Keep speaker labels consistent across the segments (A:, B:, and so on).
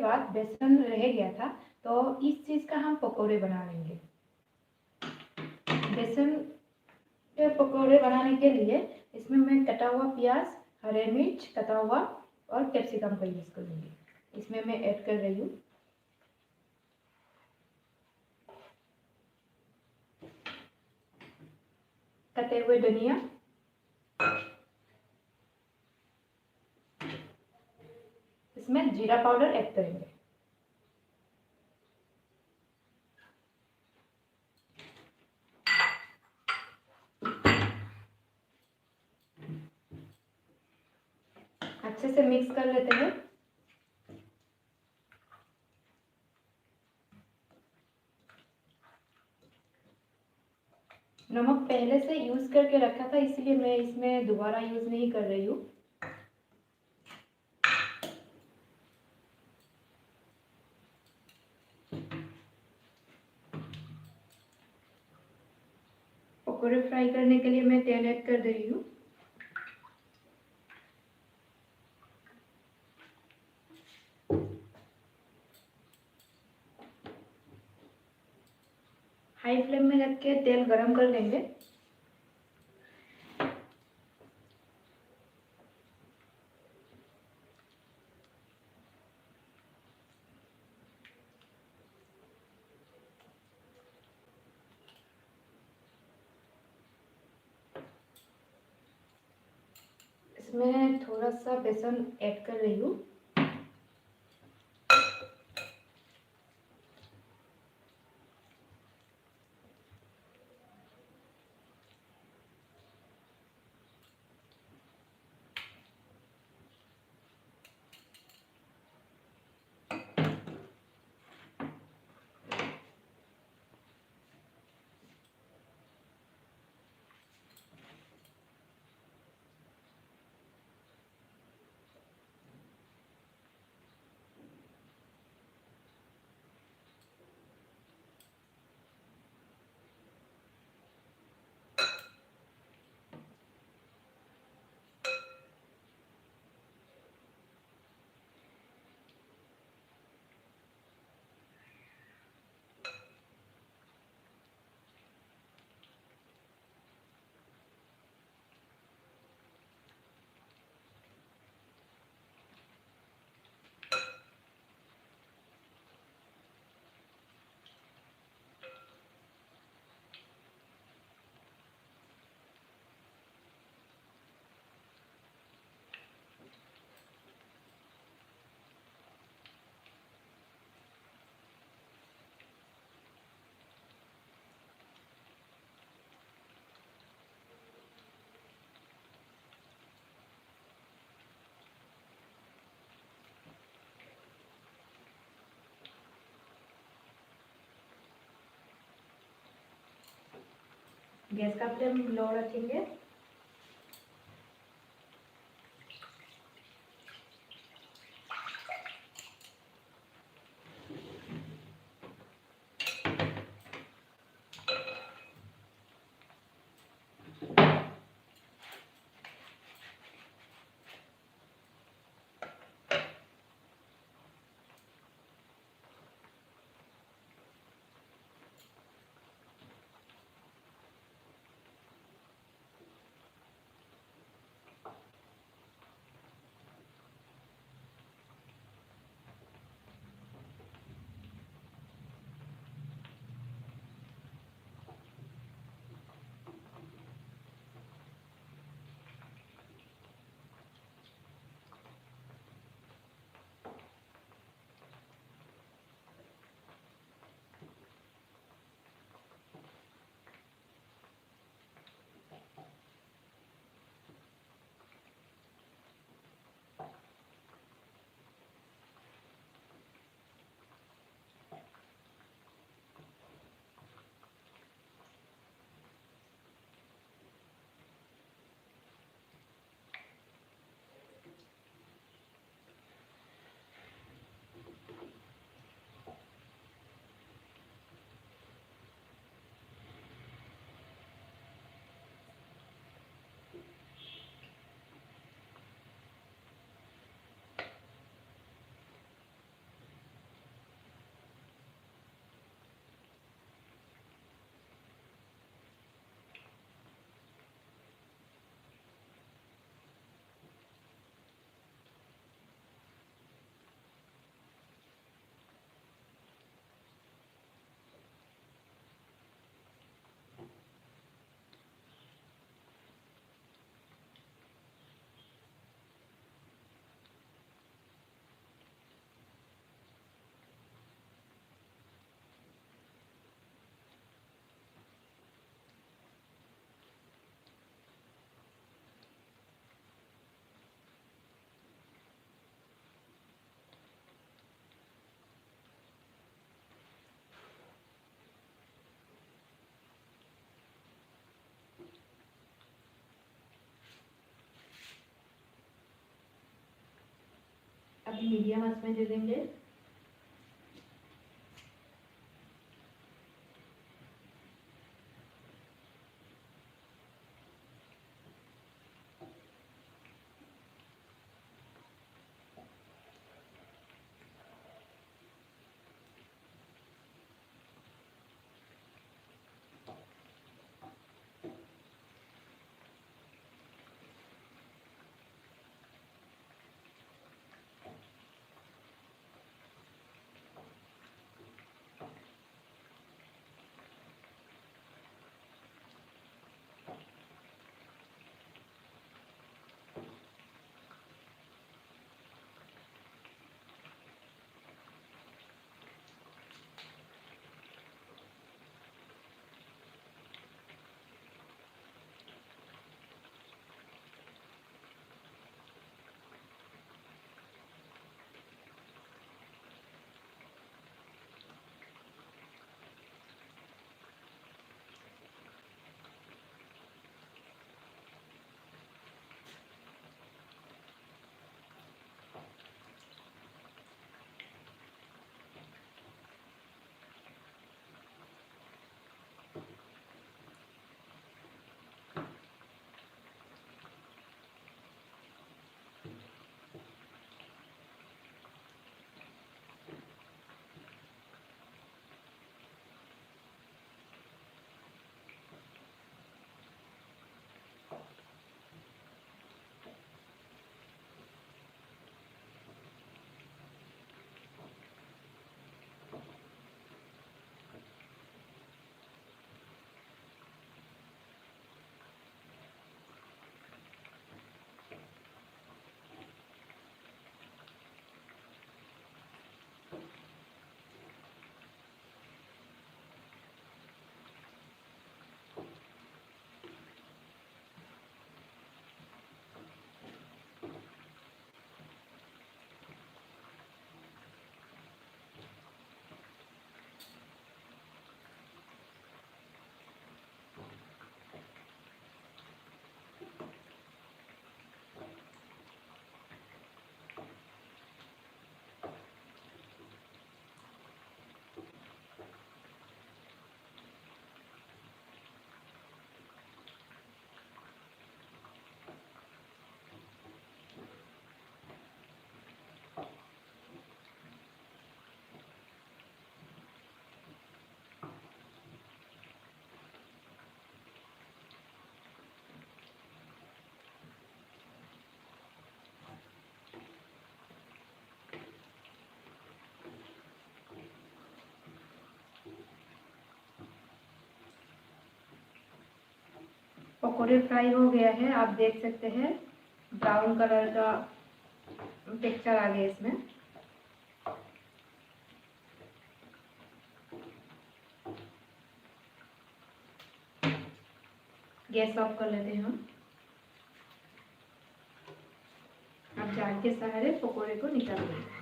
A: बाद बेसन रह गया था, तो इस चीज़ का हम पकोड़े बना लेंगे। बेसन के पकोड़े बनाने के लिए इसमें मैं कटा हुआ प्याज, हरे मिर्च कटा हुआ और कैप्सिकम का यूज़ करूँगी। इसमें मैं ऐड कर रही हूँ कटे हुए धनिया, इसमें जीरा पाउडर ऐड करेंगे। अच्छे से मिक्स कर लेते हैं। नमक पहले से यूज़ करके रखा था, इसलिए मैं इसमें दोबारा यूज़ नहीं कर रही हूँ। पकोड़े फ्राई करने के लिए मैं तेल ऐड कर रही हूँ। हाई फ्लेम में रख के तेल गरम कर लेंगे। इसमें थोड़ा सा बेसन ऐड कर रही हूँ। गैस का फ्लेम लो रखेंगे। अभी मीडियम आंच में दे देंगे। पकौड़े फ्राई हो गया है, आप देख सकते हैं ब्राउन कलर का टेक्सचर आ गया इसमें। गैस ऑफ कर लेते हैं हम। अब जार के सहारे पकौड़े को निकाल लेंगे।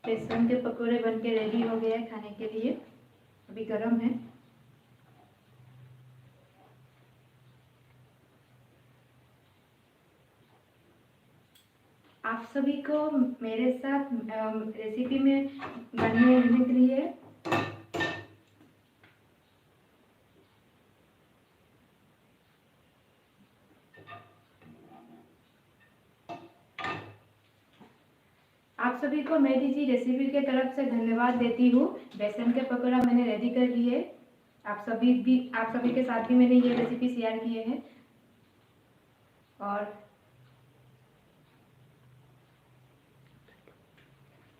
A: बेसन के पकौड़े बनके रेडी हो गए हैं खाने के लिए। अभी गरम है। आप सभी को मेरे साथ रेसिपी में बने रहने के लिए आप सभी को मेरी जी रेसिपी के तरफ से धन्यवाद देती हूँ। बेसन के पकौड़ा मैंने रेडी कर लिए। आप सभी के साथ भी मैंने ये रेसिपी शेयर किए हैं। और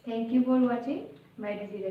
A: thank you for watching my recipe.